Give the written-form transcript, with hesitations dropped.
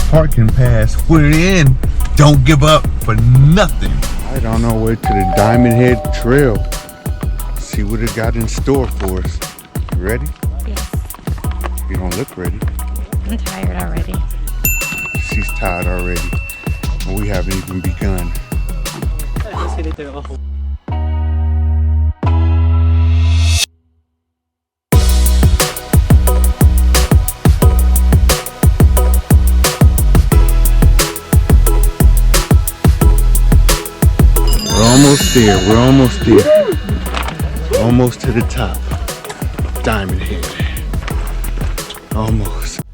parking pass. Put it in. Don't give up for nothing. I don't know way to the Diamond Head Trail. See what it got in store for us. You ready? Yes. You don't look ready. I'm tired already. She's tired already. And we haven't even begun. We're almost there. Almost to the top. Diamond Head. Almost.